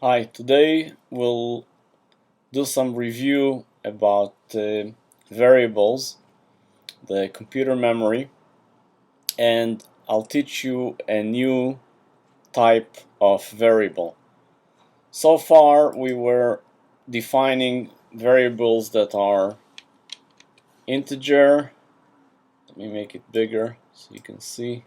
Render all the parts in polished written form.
Hi, today we'll do some review about variables, the computer memory, and I'll teach you a new type of variable. So far we were defining variables that are integer. Let me make it bigger so you can see.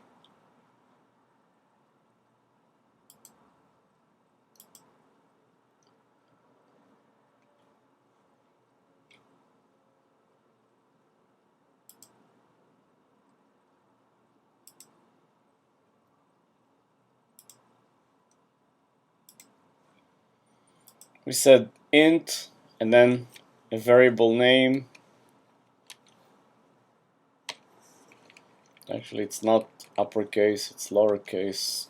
We said int and then a variable name. Actually, it's not uppercase, it's lowercase.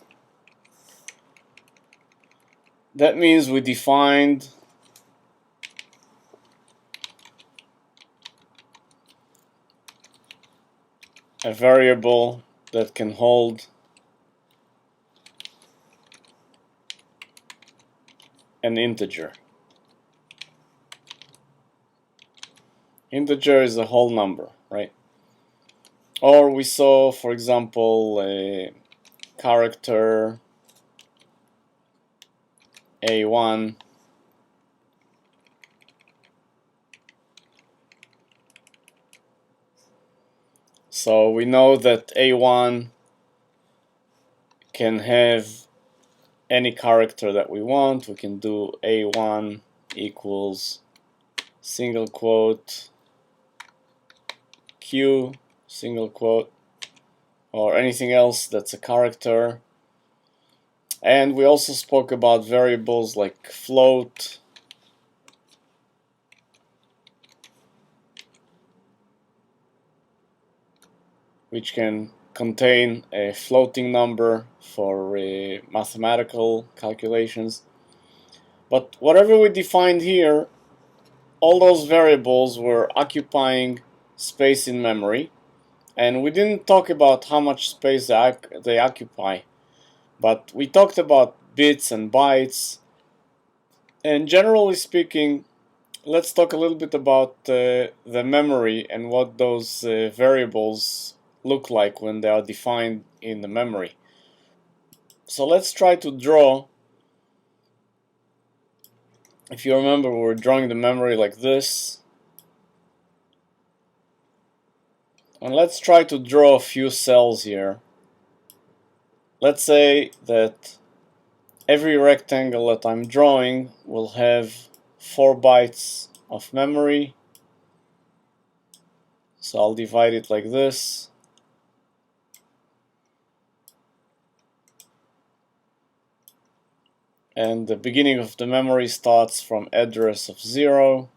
That means we defined a variable that can hold an integer. Integer is a whole number, right? Or we saw, for example, a character A1 so we know that A1 can have any character that we want. We can do A1 equals single quote Q single quote or anything else that's a character. And we also spoke about variables like float, which can contain a floating number for mathematical calculations. But whatever we defined here, all those variables were occupying space in memory, and we didn't talk about how much space they occupy, but we talked about bits and bytes. And generally speaking, let's talk a little bit about the memory and what those variables look like when they are defined in the memory. So let's try to draw. If you remember, we were drawing the memory like this. And let's try to draw a few cells here. Let's say that every rectangle that I'm drawing will have 4 bytes of memory. So I'll divide it like this. And the beginning of the memory starts from address of 0.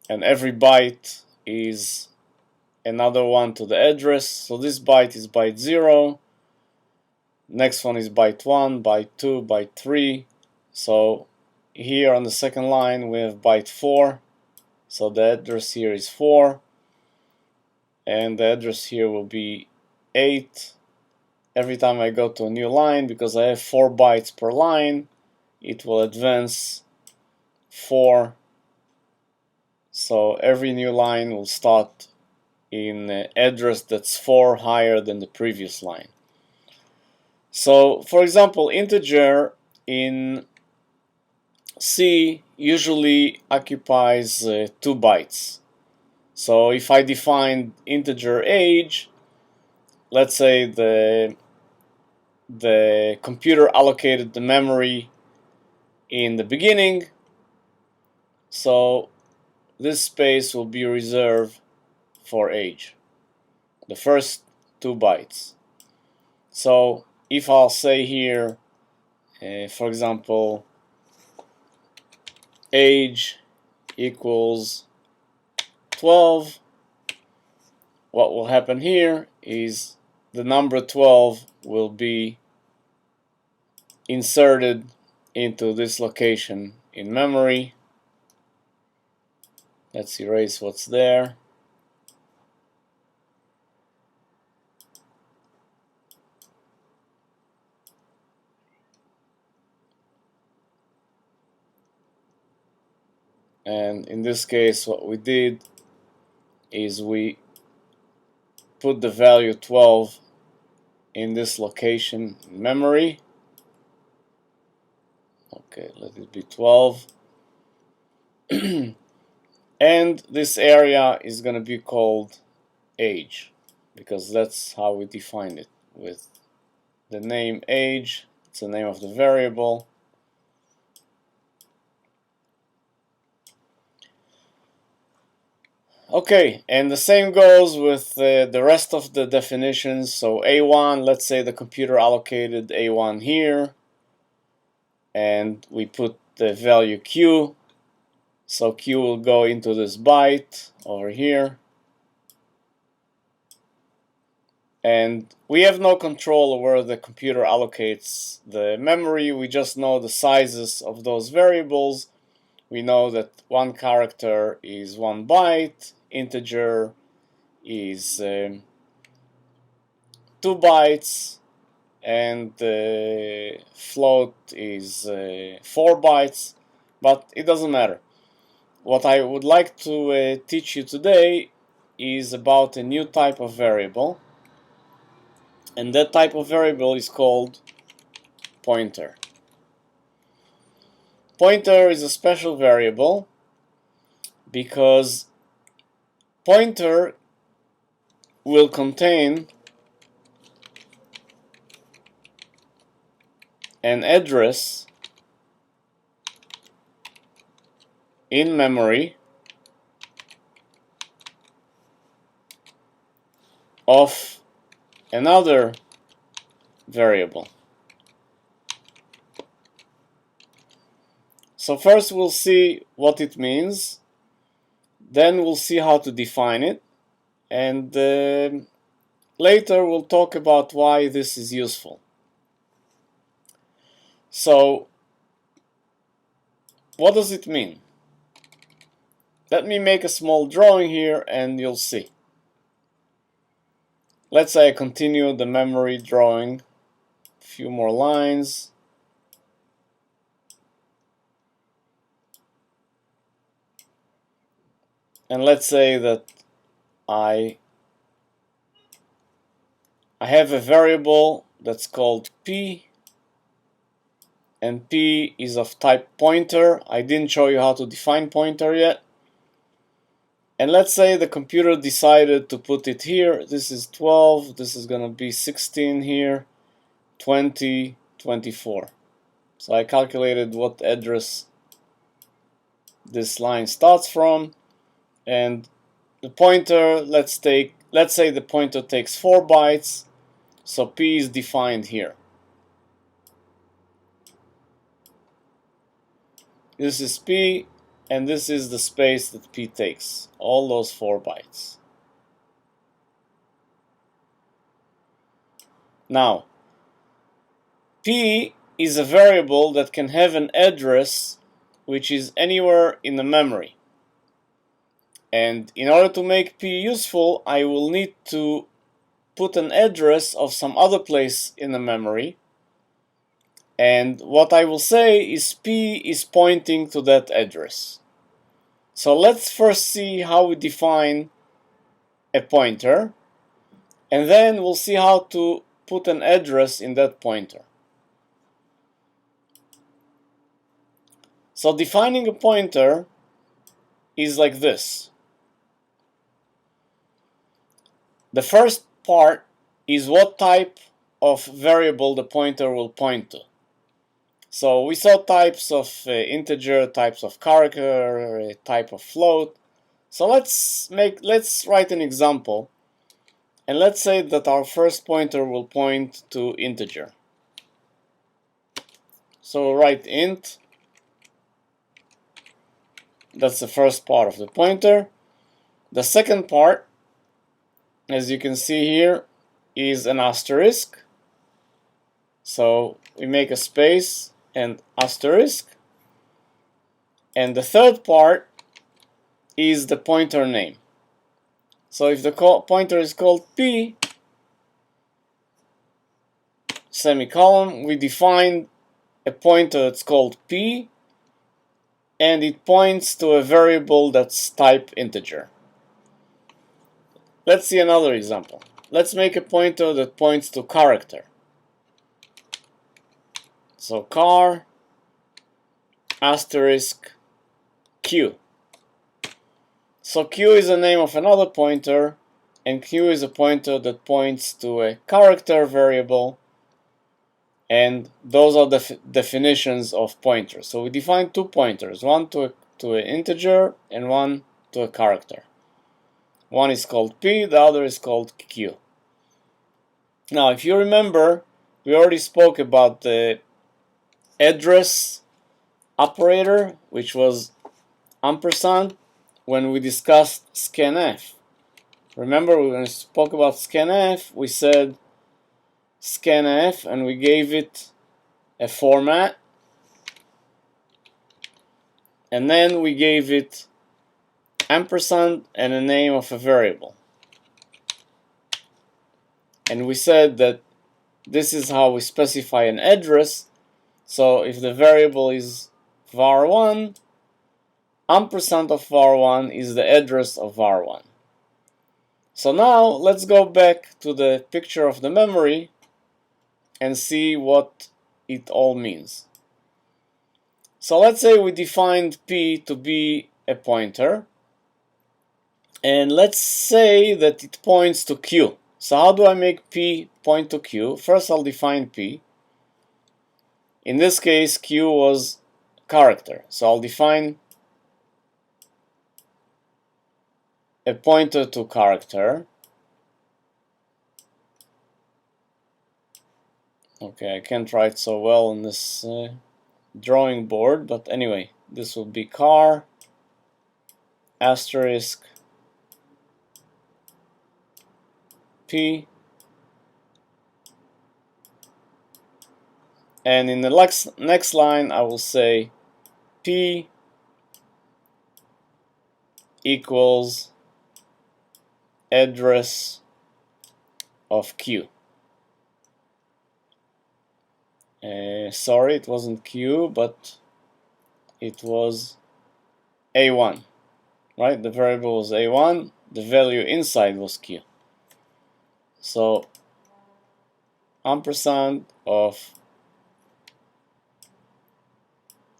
And every byte is another one to the address. So this byte is byte 0. Next one is byte 1, byte 2, byte 3. So here on the second line we have byte 4. So the address here is 4. And the address here will be 8. Every time I go to a new line, because I have 4 bytes per line, it will advance 4. So every new line will start in an address that's 4 higher than the previous line. So, for example, integer in C usually occupies 2 bytes. So if I define integer age, let's say the computer allocated the memory in the beginning, so this space will be reserved for age, the first 2 bytes. So if I'll say here, for example, age equals 12, what will happen here is the number 12 will be inserted into this location in memory. Let's erase what's there. and in this case what we did is we put the value 12 in this location in memory. Okay, let it be 12. And this area is going to be called age, because that's how we defined it, with the name age. It's the name of the variable. Okay, and the same goes with the rest of the definitions. So A1, let's say the computer allocated A1 here, and we put the value Q. So Q will go into this byte over here. And we have no control over where the computer allocates the memory. We just know the sizes of those variables. We know that one character is 1 byte, integer is 2 bytes, and float is 4 bytes, but it doesn't matter. What I would like to teach you today is about a new type of variable, and that type of variable is called pointer. Pointer is a special variable because pointer will contain an address in memory of another variable. So first we'll see what it means, then we'll see how to define it, and later we'll talk about why this is useful. So what does it mean? Let me make a small drawing here and you'll see. Let's say I continue the memory drawing, a few more lines. And let's say that I have a variable that's called P, and P is of type pointer. I didn't show you how to define pointer yet. And let's say the computer decided to put it here. This is 12, this is going to be 16 here, 20, 24. So I calculated what address this line starts from, and the pointer, let's say the pointer takes 4 bytes, so P is defined here. This is P, and this is the space that P takes, all those 4 bytes. Now, P is a variable that can have an address which is anywhere in the memory. And in order to make P useful, I will need to put an address of some other place in the memory. And what I will say is P is pointing to that address. So let's first see how we define a pointer, and then we'll see how to put an address in that pointer. So defining a pointer is like this. The first part is what type of variable the pointer will point to. So we saw types of integer, types of character, type of float. So let's write an example, and let's say that our first pointer will point to integer. So we'll write int. That's the first part of the pointer. The second part, as you can see here, is an asterisk. So we make a space and asterisk. And the third part is the pointer name. So if the pointer is called P, semicolon, we define a pointer that's called P, and it points to a variable that's type integer. Let's see another example. Let's make a pointer that points to character. So car asterisk Q. So Q is the name of another pointer, and Q is a pointer that points to a character variable, and those are the definitions of pointers. So we define two pointers, one to an integer and one to a character. One is called P, the other is called Q. Now, if you remember, we already spoke about the address operator, which was ampersand, when we discussed scanf. Remember, when we spoke about scanf, we said scanf and we gave it a format, and then we gave it ampersand and a name of a variable. And we said that this is how we specify an address. So if the variable is var1, ampersand of var1 is the address of var1. So now let's go back to the picture of the memory and see what it all means. So let's say we defined P to be a pointer, and let's say that it points to Q. So how do I make P point to Q? First I'll define P. In this case, Q was character, so I'll define a pointer to character. Okay, I can't write so well on this drawing board, but anyway, this will be car asterisk P, and in the next line I will say P equals address of Q. Sorry, it wasn't Q, but it was A1, right? The variable was A1, the value inside was Q. So ampersand of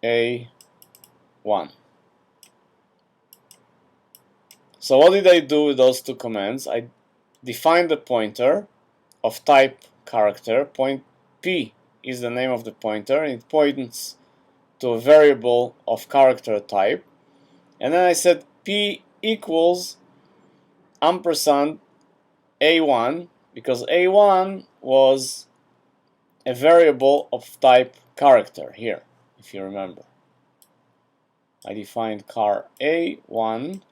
A1. So what did I do with those two commands? I defined the pointer of type character. Point P is the name of the pointer, and it points to a variable of character type. And then I said P equals ampersand A1, because A1 was a variable of type character here, if you remember. I defined char A1,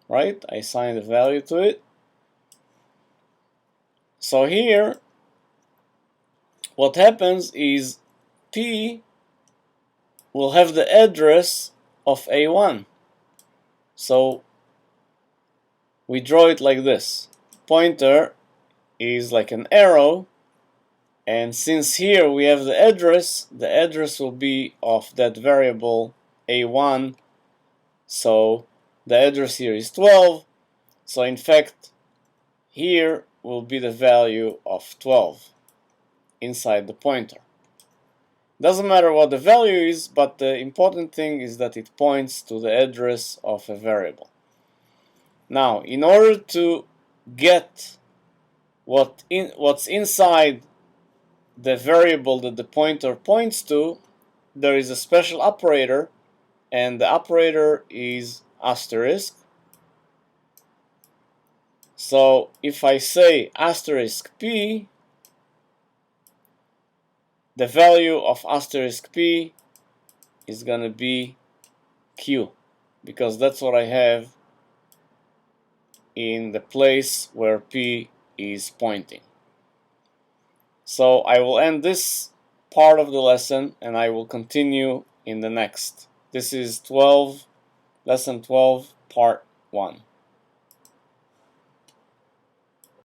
right? I assigned a value to it. So here, what happens is P will have the address of A1. So we draw it like this. Pointer is like an arrow, and since here we have the address will be of that variable A1. So the address here is 12. So in fact, here will be the value of 12 inside the pointer. Doesn't matter what the value is, but the important thing is that it points to the address of a variable. Now, in order to get what's inside the variable that the pointer points to, there is a special operator, and the operator is asterisk. So if I say asterisk P, the value of asterisk P is going to be Q, because that's what I have in the place where P is pointing. So I will end this part of the lesson and I will continue in the next. This is lesson 12, part 1.